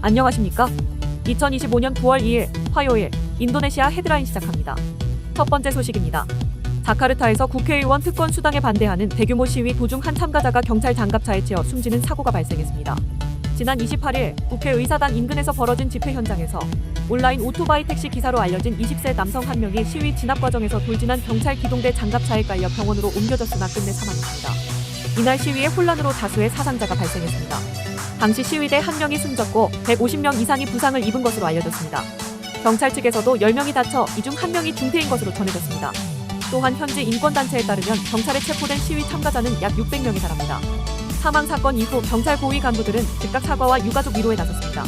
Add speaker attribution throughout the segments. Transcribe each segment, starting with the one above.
Speaker 1: 안녕하십니까? 2025년 9월 2일 화요일 인도네시아 헤드라인 시작합니다. 첫 번째 소식입니다. 자카르타에서 국회의원 특권 수당에 반대하는 대규모 시위 도중 한 참가자가 경찰 장갑차에 치여 숨지는 사고가 발생했습니다. 지난 28일 국회의사당 인근에서 벌어진 집회 현장에서 온라인 오토바이 택시 기사로 알려진 20세 남성 한 명이 시위 진압 과정에서 돌진한 경찰 기동대 장갑차에 깔려 병원으로 옮겨졌으나 끝내 사망했습니다. 이날 시위의 혼란으로 다수의 사상자가 발생했습니다. 당시 시위대 한 명이 숨졌고 150명 이상이 부상을 입은 것으로 알려졌습니다. 경찰 측에서도 10명이 다쳐 이 중 1명이 중태인 것으로 전해졌습니다. 또한 현지 인권단체에 따르면 경찰에 체포된 시위 참가자는 약 600명에 달합니다. 사망 사건 이후 경찰 고위 간부들은 즉각 사과와 유가족 위로에 나섰습니다.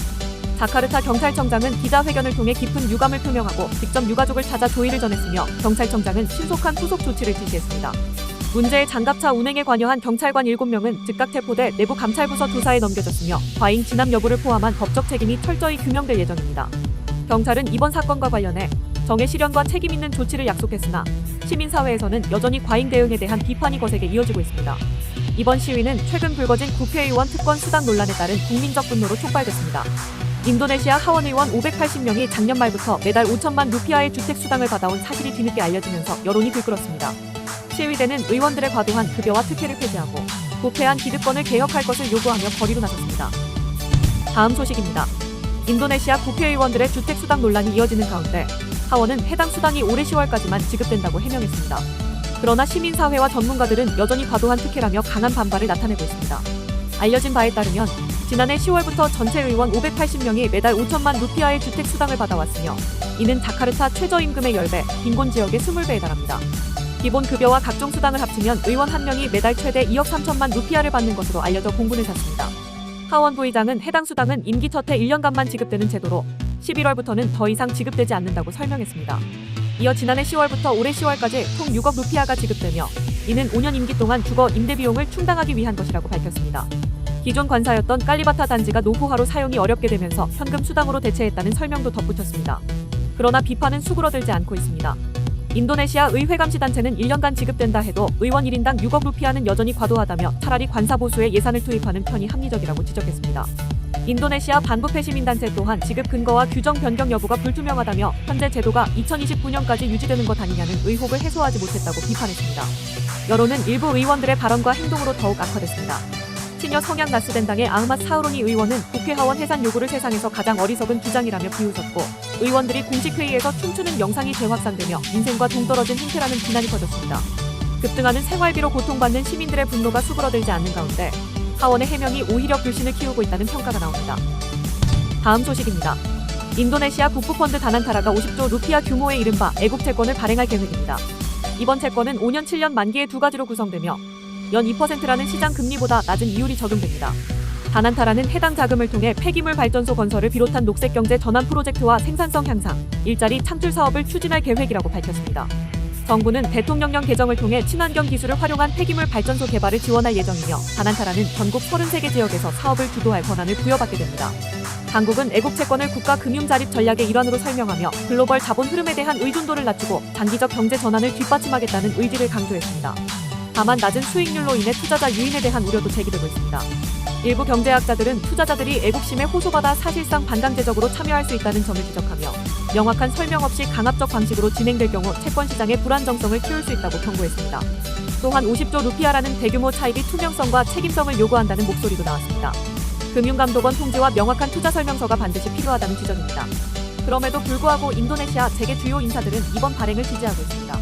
Speaker 1: 자카르타 경찰청장은 기자회견을 통해 깊은 유감을 표명하고 직접 유가족을 찾아 조의를 전했으며 경찰청장은 신속한 후속 조치를 지시했습니다. 문제의 장갑차 운행에 관여한 경찰관 7명은 즉각 체포돼 내부 감찰부서 조사에 넘겨졌으며 과잉 진압 여부를 포함한 법적 책임이 철저히 규명될 예정입니다. 경찰은 이번 사건과 관련해 정의 실현과 책임 있는 조치를 약속했으나 시민사회에서는 여전히 과잉 대응에 대한 비판이 거세게 이어지고 있습니다. 이번 시위는 최근 불거진 국회의원 특권 수당 논란에 따른 국민적 분노로 촉발됐습니다. 인도네시아 하원의원 580명이 작년 말부터 매달 5천만 루피아의 주택 수당을 받아온 사실이 뒤늦게 알려지면서 여론이 들끓었습니다. 시위대는 의원들의 과도한 급여와 특혜를 폐지하고 부패한 기득권을 개혁할 것을 요구하며 거리로 나섰습니다. 다음 소식입니다. 인도네시아 국회의원들의 주택 수당 논란이 이어지는 가운데 하원은 해당 수당이 올해 10월까지만 지급된다고 해명했습니다. 그러나 시민사회와 전문가들은 여전히 과도한 특혜라며 강한 반발을 나타내고 있습니다. 알려진 바에 따르면 지난해 10월부터 전체 의원 580명이 매달 5천만 루피아의 주택 수당을 받아왔으며 이는 자카르타 최저임금의 10배, 빈곤 지역의 20배에 달합니다. 기본 급여와 각종 수당을 합치면 의원 한 명이 매달 최대 2억 3천만 루피아를 받는 것으로 알려져 공분을 샀습니다. 하원 부의장은 해당 수당은 임기 첫 해 1년간만 지급되는 제도로 11월부터는 더 이상 지급되지 않는다고 설명했습니다. 이어 지난해 10월부터 올해 10월까지 총 6억 루피아가 지급되며 이는 5년 임기 동안 주거 임대 비용을 충당하기 위한 것이라고 밝혔습니다. 기존 관사였던 깔리바타 단지가 노후화로 사용이 어렵게 되면서 현금 수당으로 대체했다는 설명도 덧붙였습니다. 그러나 비판은 수그러들지 않고 있습니다. 인도네시아 의회감시단체는 1년간 지급된다 해도 의원 1인당 6억 루피아는 여전히 과도하다며 차라리 관사 보수에 예산을 투입하는 편이 합리적이라고 지적했습니다. 인도네시아 반부패 시민단체 또한 지급 근거와 규정 변경 여부가 불투명하다며 현재 제도가 2029년까지 유지되는 것 아니냐는 의혹을 해소하지 못했다고 비판했습니다. 여론은 일부 의원들의 발언과 행동으로 더욱 악화됐습니다. 친여 성향 나스덴당의 아흐맛 사흐로니 의원은 국회 하원 해산 요구를 세상에서 가장 어리석은 주장이라며 비웃었고 의원들이 공식 회의에서 춤추는 영상이 재확산되며 인생과 동떨어진 행태라는 비난이 커졌습니다. 급등하는 생활비로 고통받는 시민들의 분노가 수그러들지 않는 가운데 하원의 해명이 오히려 불신을 키우고 있다는 평가가 나옵니다. 다음 소식입니다. 인도네시아 국부펀드 다난타라가 50조 루피아 규모의 이른바 애국 채권을 발행할 계획입니다. 이번 채권은 5년 7년 만기의 두 가지로 구성되며 연 2%라는 시장 금리보다 낮은 이율이 적용됩니다. 다난타라는 해당 자금을 통해 폐기물 발전소 건설을 비롯한 녹색경제 전환 프로젝트와 생산성 향상, 일자리 창출 사업을 추진할 계획이라고 밝혔습니다. 정부는 대통령령 개정을 통해 친환경 기술을 활용한 폐기물 발전소 개발을 지원할 예정이며 다난타라는 전국 33개 지역에서 사업을 주도할 권한을 부여받게 됩니다. 당국은 애국 채권을 국가 금융 자립 전략의 일환으로 설명하며 글로벌 자본 흐름에 대한 의존도를 낮추고 단기적 경제 전환을 뒷받침하겠다는 의지를 강조했습니다. 다만 낮은 수익률로 인해 투자자 유인에 대한 우려도 제기되고 있습니다. 일부 경제학자들은 투자자들이 애국심에 호소받아 사실상 반강제적으로 참여할 수 있다는 점을 지적하며 명확한 설명 없이 강압적 방식으로 진행될 경우 채권 시장의 불안정성을 키울 수 있다고 경고했습니다. 또한 50조 루피아라는 대규모 차입이 투명성과 책임성을 요구한다는 목소리도 나왔습니다. 금융감독원 통지와 명확한 투자 설명서가 반드시 필요하다는 지적입니다. 그럼에도 불구하고 인도네시아 재계 주요 인사들은 이번 발행을 지지하고 있습니다.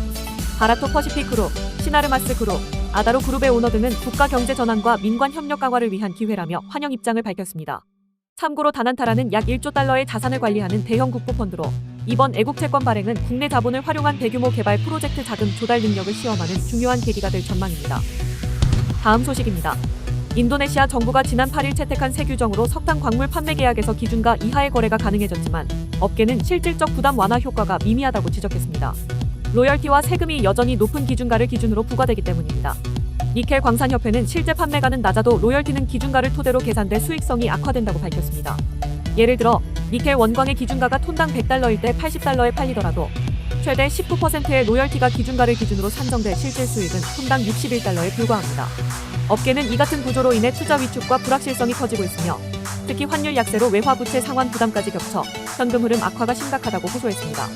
Speaker 1: 바라토 퍼시픽 그룹, 시나르마스 그룹, 아다로 그룹의 오너 등은 국가 경제 전환과 민관 협력 강화를 위한 기회라며 환영 입장을 밝혔습니다. 참고로 다난타라는 약 1조 달러의 자산을 관리하는 대형 국부펀드로 이번 애국 채권 발행은 국내 자본을 활용한 대규모 개발 프로젝트 자금 조달 능력을 시험하는 중요한 계기가 될 전망입니다. 다음 소식입니다. 인도네시아 정부가 지난 8일 채택한 새 규정으로 석탄 광물 판매 계약에서 기준가 이하의 거래가 가능해졌지만 업계는 실질적 부담 완화 효과가 미미하다고 지적했습니다. 로열티와 세금이 여전히 높은 기준가를 기준으로 부과되기 때문입니다. 니켈 광산협회는 실제 판매가는 낮아도 로열티는 기준가를 토대로 계산돼 수익성이 악화된다고 밝혔습니다. 예를 들어 니켈 원광의 기준가가 톤당 100달러일 때 80달러에 팔리더라도 최대 19%의 로열티가 기준가를 기준으로 산정돼 실질 수익은 톤당 61달러에 불과합니다. 업계는 이 같은 구조로 인해 투자 위축과 불확실성이 커지고 있으며 특히 환율 약세로 외화 부채 상환 부담까지 겹쳐 현금 흐름 악화가 심각하다고 호소했습니다.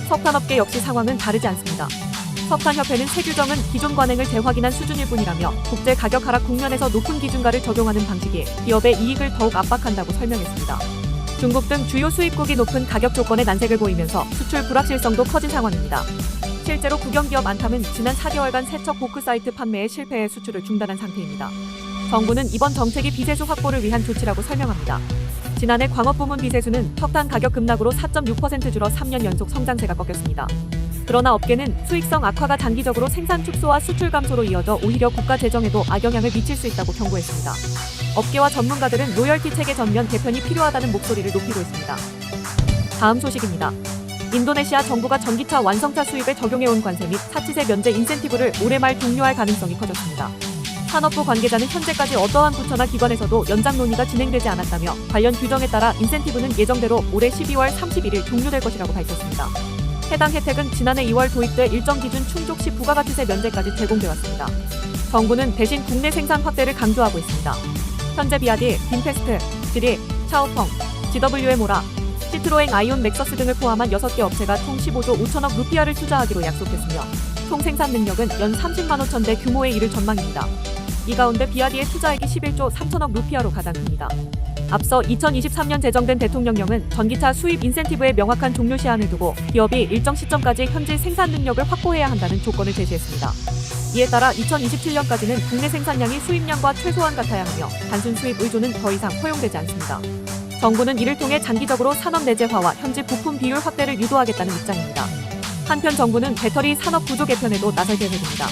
Speaker 1: 석탄업계 역시 상황은 다르지 않습니다. 석탄협회는 새 규정은 기존 관행을 재확인한 수준일 뿐이라며 국제 가격 하락 국면에서 높은 기준가를 적용하는 방식이 기업의 이익을 더욱 압박한다고 설명했습니다. 중국 등 주요 수입국이 높은 가격 조건에 난색을 보이면서 수출 불확실성도 커진 상황입니다. 실제로 국영기업 안탐은 지난 4개월간 세척 보크사이트 판매에 실패해 수출을 중단한 상태입니다. 정부는 이번 정책이 비세수 확보를 위한 조치라고 설명합니다. 지난해 광업부문 비세수는 석탄 가격 급락으로 4.6% 줄어 3년 연속 성장세가 꺾였습니다. 그러나 업계는 수익성 악화가 단기적으로 생산 축소와 수출 감소로 이어져 오히려 국가 재정에도 악영향을 미칠 수 있다고 경고했습니다. 업계와 전문가들은 로열티 체계 전면 개편이 필요하다는 목소리를 높이고 있습니다. 다음 소식입니다. 인도네시아 정부가 전기차 완성차 수입에 적용해온 관세 및 사치세 면제 인센티브를 올해 말 종료할 가능성이 커졌습니다. 산업부 관계자는 현재까지 어떠한 부처나 기관에서도 연장 논의가 진행되지 않았다며 관련 규정에 따라 인센티브는 예정대로 올해 12월 31일 종료될 것이라고 밝혔습니다. 해당 혜택은 지난해 2월 도입돼 일정 기준 충족 시 부가가치세 면제까지 제공돼 왔습니다. 정부는 대신 국내 생산 확대를 강조하고 있습니다. 현재 비아디, 빈페스트, 지리, 차오펑, GWM오라, 시트로엥 아이온 넥서스 등을 포함한 6개 업체가 총 15조 5천억 루피아를 투자하기로 약속했으며 총 생산 능력은 연 30만 5천 대 규모에 이를 전망입니다. 이 가운데 비아디의 투자액이 11조 3천억 루피아로 가장 큽니다. 앞서 2023년 제정된 대통령령은 전기차 수입 인센티브의 명확한 종료 시한을 두고 기업이 일정 시점까지 현지 생산 능력을 확보해야 한다는 조건을 제시했습니다. 이에 따라 2027년까지는 국내 생산량이 수입량과 최소한 같아야 하며 단순 수입 의존은 더 이상 허용되지 않습니다. 정부는 이를 통해 장기적으로 산업 내재화와 현지 부품 비율 확대를 유도하겠다는 입장입니다. 한편 정부는 배터리 산업 구조 개편에도 나설 계획입니다.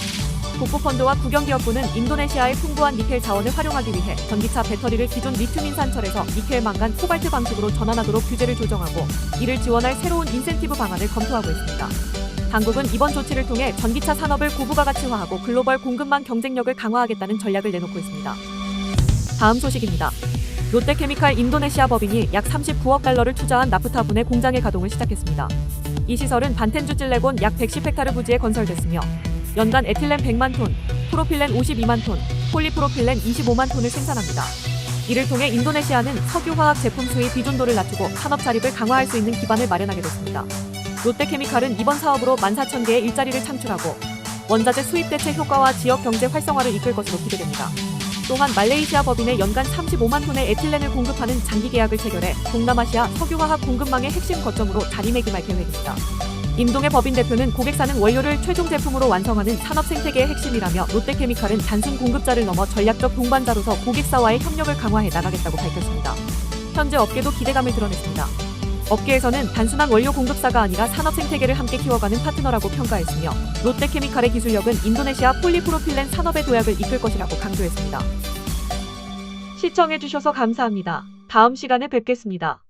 Speaker 1: 국부펀드와 국영기업부는 인도네시아의 풍부한 니켈 자원을 활용하기 위해 전기차 배터리를 기존 리튬 인산철에서 니켈 망간 코발트 방식으로 전환하도록 규제를 조정하고 이를 지원할 새로운 인센티브 방안을 검토하고 있습니다. 당국은 이번 조치를 통해 전기차 산업을 고부가가치화하고 글로벌 공급망 경쟁력을 강화하겠다는 전략을 내놓고 있습니다. 다음 소식입니다. 롯데케미칼 인도네시아 법인이 약 39억 달러를 투자한 나프타 분해 공장의 가동을 시작했습니다. 이 시설은 반텐주 찔레곤 약 110헥타르 부지에 건설됐으며 연간 에틸렌 100만 톤, 프로필렌 52만 톤, 폴리프로필렌 25만 톤을 생산합니다. 이를 통해 인도네시아는 석유화학 제품 수입 비준도를 낮추고 산업 자립을 강화할 수 있는 기반을 마련하게 됐습니다. 롯데케미칼은 이번 사업으로 14,000개의 일자리를 창출하고 원자재 수입 대체 효과와 지역 경제 활성화를 이끌 것으로 기대됩니다. 또한 말레이시아 법인에 연간 35만 톤의 에틸렌을 공급하는 장기 계약을 체결해 동남아시아 석유화학 공급망의 핵심 거점으로 자리매김할 계획입니다. 임동의 법인 대표는 고객사는 원료를 최종 제품으로 완성하는 산업 생태계의 핵심이라며 롯데케미칼은 단순 공급자를 넘어 전략적 동반자로서 고객사와의 협력을 강화해 나가겠다고 밝혔습니다. 현재 업계도 기대감을 드러냈습니다. 업계에서는 단순한 원료 공급사가 아니라 산업 생태계를 함께 키워가는 파트너라고 평가했으며 롯데케미칼의 기술력은 인도네시아 폴리프로필렌 산업의 도약을 이끌 것이라고 강조했습니다. 시청해주셔서 감사합니다. 다음 시간에 뵙겠습니다.